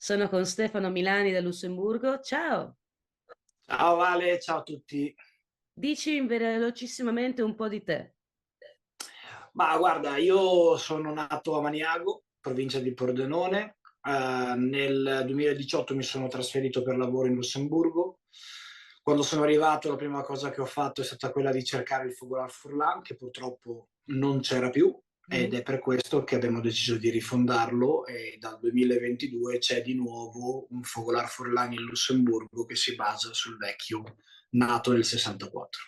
Sono con Stefano Milani da Lussemburgo. Ciao, Ciao Vale, ciao a tutti. dici velocissimamente un po' di te. Ma guarda, io sono nato a Maniago, provincia di Pordenone. Nel 2018 mi sono trasferito per lavoro in Lussemburgo. Quando sono arrivato, la prima cosa che ho fatto è stata quella di cercare il Fogolar Furlan, che purtroppo non c'era più, ed Mhm. è per questo che abbiamo deciso di rifondarlo e dal 2022 c'è di nuovo un Fogolar Furlan in Lussemburgo che si basa sul vecchio nato nel 64.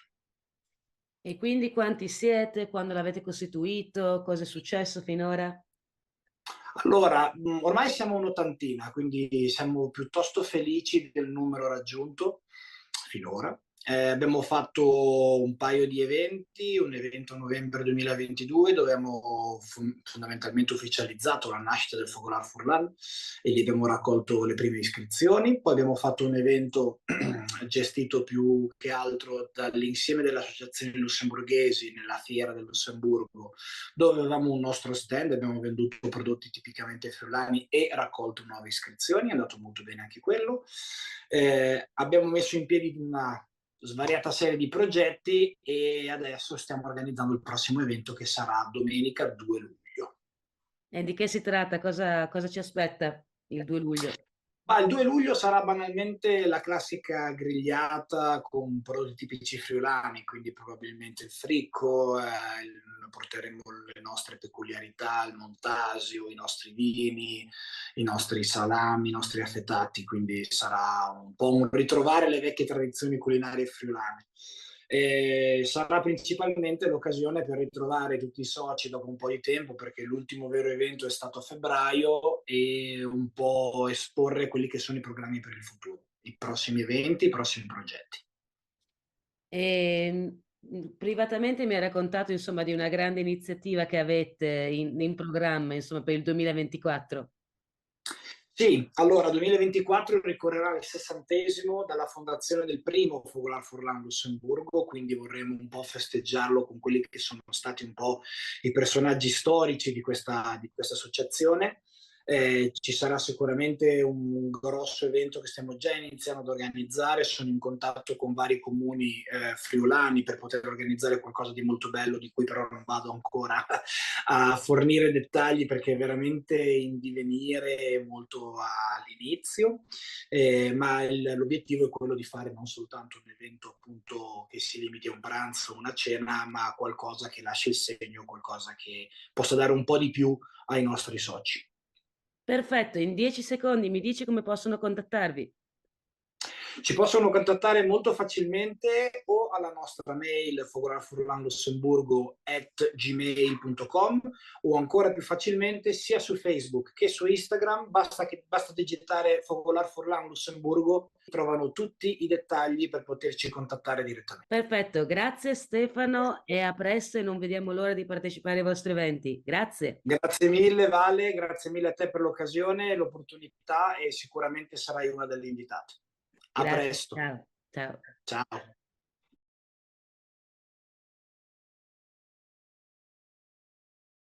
E quindi quanti siete? Quando l'avete costituito? Cosa è successo finora? Allora, ormai siamo un'ottantina, quindi siamo piuttosto felici del numero raggiunto finora. Abbiamo fatto un paio di eventi, un evento a novembre 2022 dove abbiamo fondamentalmente ufficializzato la nascita del Focolare Furlan e gli abbiamo raccolto le prime iscrizioni. Poi abbiamo fatto un evento gestito più che altro dall'insieme delle associazioni lussemburghesi nella fiera del Lussemburgo, dove avevamo un nostro stand, abbiamo venduto prodotti tipicamente friulani e raccolto nuove iscrizioni, è andato molto bene anche quello. Abbiamo messo in piedi una svariata serie di progetti e adesso stiamo organizzando il prossimo evento che sarà domenica 2 luglio. E di che si tratta? Cosa ci aspetta il 2 luglio? Ma il 2 luglio sarà banalmente la classica grigliata con prodotti tipici friulani, quindi probabilmente il fricco, porteremo le nostre peculiarità, il montasio, i nostri vini, i nostri salami, i nostri affettati, quindi sarà un po' un ritrovare le vecchie tradizioni culinarie friulane. E sarà principalmente l'occasione per ritrovare tutti i soci dopo un po' di tempo, perché l'ultimo vero evento è stato a febbraio, e un po' esporre quelli che sono i programmi per il futuro, i prossimi eventi, i prossimi progetti. E, privatamente mi hai raccontato, insomma, di una grande iniziativa che avete in programma, insomma, per il 2024. Sì, allora 2024 ricorrerà il 60° dalla fondazione del primo Fogolar Furlan Lussemburgo, quindi vorremmo un po' festeggiarlo con quelli che sono stati un po' i personaggi storici di questa associazione. Ci sarà sicuramente un grosso evento che stiamo già iniziando ad organizzare, sono in contatto con vari comuni friulani per poter organizzare qualcosa di molto bello, di cui però non vado ancora a fornire dettagli perché è veramente in divenire molto all'inizio, ma l'obiettivo è quello di fare non soltanto un evento appunto che si limiti a un pranzo, una cena, ma qualcosa che lasci il segno, qualcosa che possa dare un po' di più ai nostri soci. Perfetto, in 10 secondi mi dici come possono contattarvi. Ci possono contattare molto facilmente o alla nostra mail fogolarfurlanlussemburgo@gmail.com o ancora più facilmente sia su Facebook che su Instagram. Basta digitare Fogolar Furlan Lussemburgo, trovano tutti i dettagli per poterci contattare direttamente. Perfetto, grazie Stefano e a presto e non vediamo l'ora di partecipare ai vostri eventi. Grazie. Grazie mille Vale, grazie mille a te per l'occasione e l'opportunità e sicuramente sarai una delle invitate. A Grazie, presto. ciao, ciao. Ciao.